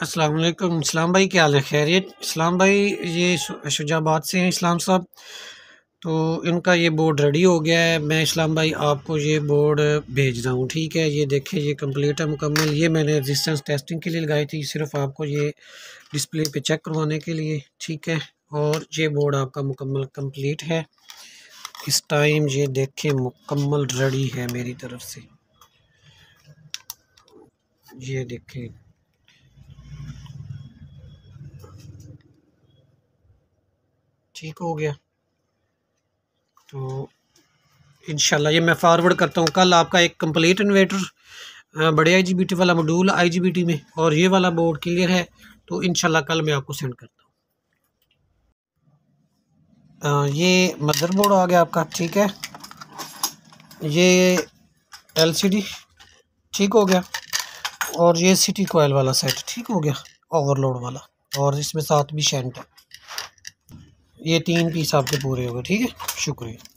अस्सलाम वालेकुम। इस्लाम भाई क्या हाल है? खैरियत? इस्लाम भाई ये शुजाबाद से हैं इस्लाम साहब। तो इनका ये बोर्ड रेडी हो गया है। मैं इस्लाम भाई आपको ये बोर्ड भेज रहा हूँ, ठीक है। ये देखें, ये कंप्लीट है मुकम्मल। ये मैंने रेजिस्टेंस टेस्टिंग के लिए लगाई थी, सिर्फ आपको ये डिस्प्ले पे चेक करवाने के लिए, ठीक है। और ये बोर्ड आपका मुकम्मल कंप्लीट है इस टाइम। ये देखें मुकम्मल रेडी है मेरी तरफ से। ये देखें, ठीक हो गया। तो इंशाल्लाह ये मैं फॉरवर्ड करता हूँ। कल आपका एक कंप्लीट इन्वर्टर बड़े आईजीबीटी वाला मॉड्यूल आईजीबीटी में और ये वाला बोर्ड क्लियर है। तो इंशाल्लाह कल मैं आपको सेंड करता हूँ। ये मदरबोर्ड आ गया आपका, ठीक है। ये एलसीडी ठीक हो गया। और ये सिटी कोयल वाला सेट ठीक हो गया, ओवरलोड वाला। और इसमें साथ भी शेंट है। ये 3 पीस आपके पूरे हो गए, ठीक है। शुक्रिया।